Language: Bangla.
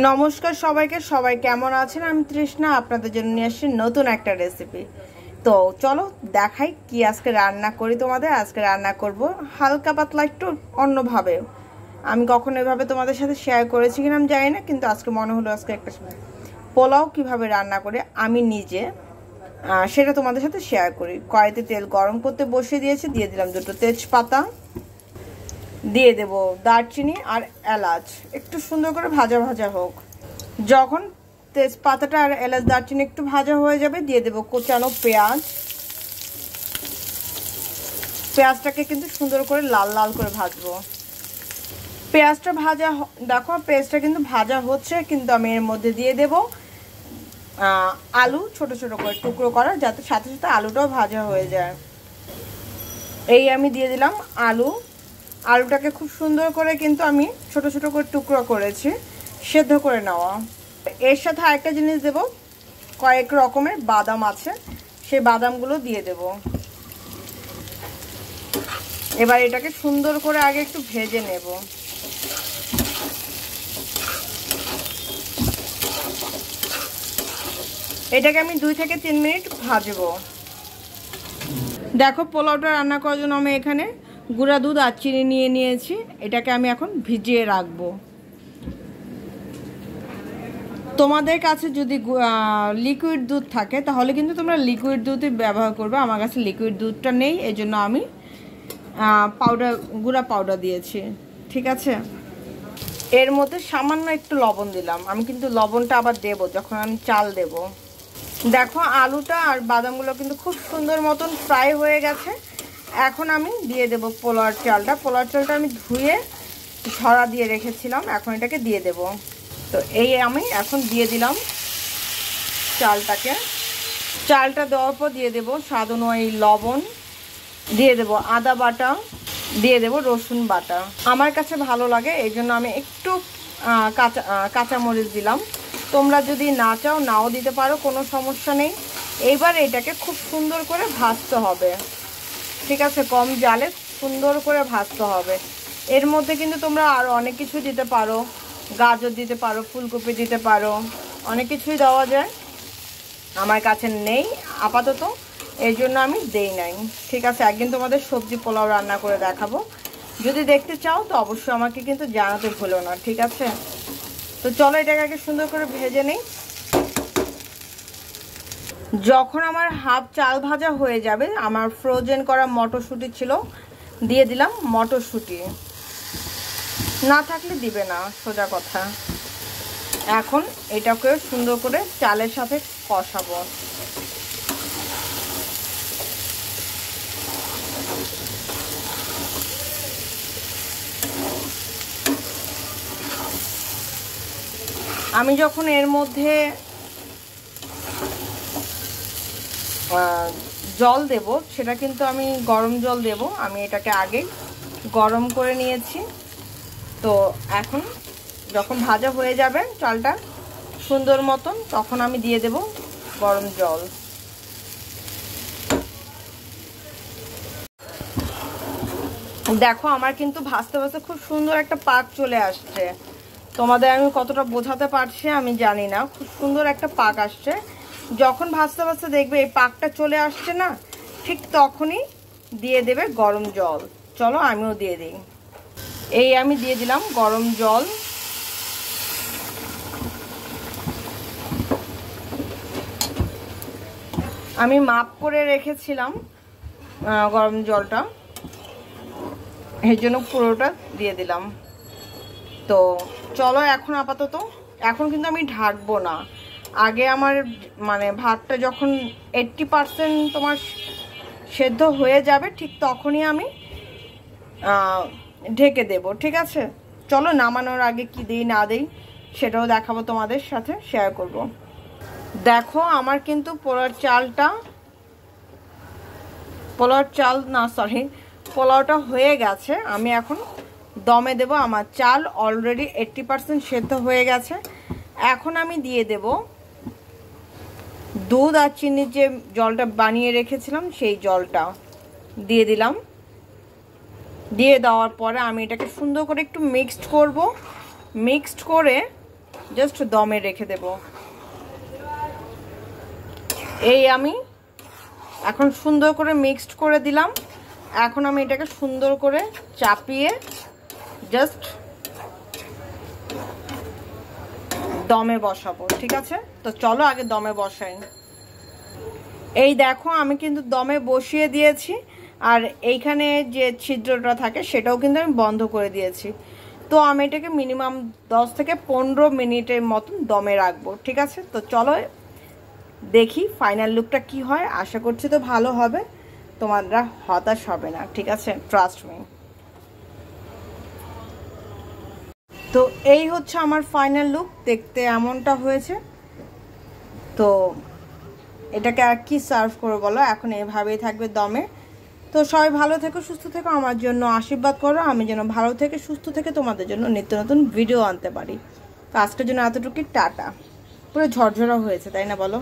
নমস্কার সবাইকে, সবাই কেমন আছেন? আমি তৃষ্ণা আপনাদের জন্য নিয়ে আসছি নতুন একটা রেসিপি। তো চলো দেখাই কি আজকে রান্না করি তোমাদের। আজকে রান্না করব হালকা পাতলা একটু অন্যভাবে। আমি কখনো এভাবে তোমাদের সাথে শেয়ার করেছি কিনা আমি জানি না, কিন্তু আজকে মনে হলো আজকে একটা পোলাও কিভাবে রান্না করে আমি নিজে সেটা তোমাদের সাথে শেয়ার করি। কড়াইতে তেল গরম করতে বসিয়ে দিয়েছি, দিয়ে দিলাম দুটো তেজপাতা, দিয়ে দেব দারচিনি আর এলাচ। একটু সুন্দর করে ভাজা ভাজা হোক। যখন তেজপাতাটা আর এলাচ দারচিনি একটু ভাজা হয়ে যাবে, দিয়ে দেব কোচানো পেঁয়াজ। পেঁয়াজটাকে কিন্তু সুন্দর করে লাল লাল করে ভাজবো। পেঁয়াজটা ভাজা, দেখো পেঁয়াজটা কিন্তু ভাজা হচ্ছে, কিন্তু আমি এর মধ্যে দিয়ে দেব আলু ছোট ছোট করে টুকরো করা, যাতে সাথে সাথে আলুটাও ভাজা হয়ে যায়। এই আমি দিয়ে দিলাম আলু। আলুটাকে খুব সুন্দর করে কিন্তু আমি ছোট ছোট করে টুকরো করেছি, সেদ্ধ করে নেওয়া। এর সাথে আরেকটা জিনিস দেব, কয়েক রকমের বাদাম আছে, সেই বাদামগুলো দিয়ে দেব। এবার এটাকে সুন্দর করে আগে একটু ভেজে নেব। এটাকে আমি 2 থেকে 3 মিনিট ভাজবো। দেখো পোলাওটা রান্না করার জন্য আমি এখানে গুঁড়া দুধ আর চিনি নিয়ে নিয়েছি। এটাকে আমি এখন ভিজিয়ে রাখবো। তোমাদের কাছে যদি লিকুইড দুধ থাকে তাহলে কিন্তু তোমরা লিকুইড দুধই ব্যবহার করবে। আমার কাছে লিকুইড দুধটা নেই, এই জন্য আমি গুঁড়া পাউডার দিয়েছি। ঠিক আছে, এর মধ্যে সামান্য একটু লবণ দিলাম। আমি কিন্তু লবণটা আবার দেব যখন আমি চাল দেব। দেখো আলুটা আর বাদামগুলো কিন্তু খুব সুন্দর মতন ফ্রাই হয়ে গেছে। এখন আমি দিয়ে দেব পোলাওর চালটা। পোলাওর চালটা আমি ধুয়ে ঝরা দিয়ে রেখেছিলাম, এখন এটাকে দিয়ে দেব। তো এই আমি এখন দিয়ে দিলাম চালটাকে। চালটা দেওয়ার পর দিয়ে দেব স্বাদ অনুযায়ী লবণ, দিয়ে দেব আদা বাটা, দিয়ে দেব রসুন বাটা। আমার কাছে ভালো লাগে এই জন্য আমি একটু কাঁচামরিচ দিলাম। তোমরা যদি না চাও নাও দিতে পারো, কোনো সমস্যা নেই। এইবার এটাকে খুব সুন্দর করে ভাজতে হবে। ঠিক আছে, কম জালে সুন্দর করে ভাজতে হবে। এর মধ্যে কিন্তু তোমরা আরও অনেক কিছু দিতে পারো, গাজর দিতে পারো, ফুলকপি দিতে পারো, অনেক কিছুই দেওয়া যায়। আমার কাছে নেই আপাতত, এই জন্য আমি দেই নাই। ঠিক আছে, একদিন তোমাদের সবজি পোলাও রান্না করে দেখাবো। যদি দেখতে চাও তো অবশ্যই আমাকে কিন্তু জানাতে ভুলো না। ঠিক আছে, তো চলো এটাকে আগে সুন্দর করে ভেজে নিই। যখন আমার হাফ চাল ভাজা হয়ে যাবে, আমার ফ্রোজেন করা মটরশুঁটি ছিল, দিয়ে দিলাম মটরশুঁটি। না থাকলে দিবে না, সোজা কথা। এখন এটাকে সুন্দর করে চালের সাথে কষাবো। আমি যখন এর মধ্যে জল দেব, সেটা কিন্তু আমি গরম জল দেব। আমি এটাকে আগে গরম করে নিয়েছি। তো এখন যখন ভাজা হয়ে যাবে চালটা সুন্দর মতন, তখন আমি দিয়ে দেব গরম জল। দেখো আমার কিন্তু ভাজতে ভাজতে খুব সুন্দর একটা পাক চলে আসছে। তোমাদের আমি কতটা বোঝাতে পারছি আমি জানি না, খুব সুন্দর একটা পাক আসছে। যখন ভাজতে ভাজতে দেখবে এই পাকটা চলে আসছে না, ঠিক তখনই দিয়ে দেবে গরম জল। চলো আমিও দিয়ে দিই। এই আমি দিয়ে দিলাম গরম জল। আমি মাপ করে রেখেছিলাম গরম জলটা, এই জন্য পুরোটা দিয়ে দিলাম। তো চলো এখন আপাতত, এখন কিন্তু আমি ঢাকবো না। আগে আমার মানে ভাতটা যখন 80% তোমার সেদ্ধ হয়ে যাবে, ঠিক তখনই আমি ঢেকে দেব। ঠিক আছে, চলো নামানোর আগে কি দিই না দিই সেটাও দেখাবো, তোমাদের সাথে শেয়ার করব। দেখো আমার কিন্তু পোলাওটা হয়ে গেছে। আমি এখন দমে দেব। আমার চাল অলরেডি 80% সেদ্ধ হয়ে গেছে। এখন আমি দিয়ে দেব দুধ আর চিনির যে জলটা বানিয়ে রেখেছিলাম, সেই জলটা দিয়ে দিলাম। দিয়ে দেওয়ার পরে আমি এটাকে সুন্দর করে একটু মিক্সড করব। মিক্সড করে জাস্ট দমে রেখে দেব। এই আমি এখন সুন্দর করে মিক্সড করে দিলাম। এখন আমি এটাকে সুন্দর করে চাপিয়ে জাস্ট দমে বসাবো, ঠিক আছে? তো চলো আগে দমে বসাই। এই দেখো আমি কিন্তু দমে বসিয়ে দিয়েছি, আর এইখানে যে ছিদ্রটা থাকে সেটাও কিন্তু আমি বন্ধ করে দিয়েছি। তো আমি এটাকে মিনিমাম 10 থেকে 15 মিনিটের মতন দমে রাখবো, ঠিক আছে? তো চলো দেখি ফাইনাল লুকটা কি হয়। আশা করছি তো ভালো হবে, তোমরা হতাশ হবে না, ঠিক আছে? Trust me. তো এই হচ্ছে আমার ফাইনাল লুক, দেখতে এমনটা হয়েছে। তো এটাকে আর কি সার্ভ করবো বলো, এখন এভাবেই থাকবে দমে। তো সবাই ভালো থেকো, সুস্থ থেকো, আমার জন্য আশীর্বাদ করো, আমি যেন ভালো থেকে সুস্থ থেকে তোমাদের জন্য নিত্য নতুন ভিডিও আনতে পারি। তো আজকের জন্য এতটুকুই, টাটা। পুরো ঝরঝরা হয়েছে, তাই না বলো?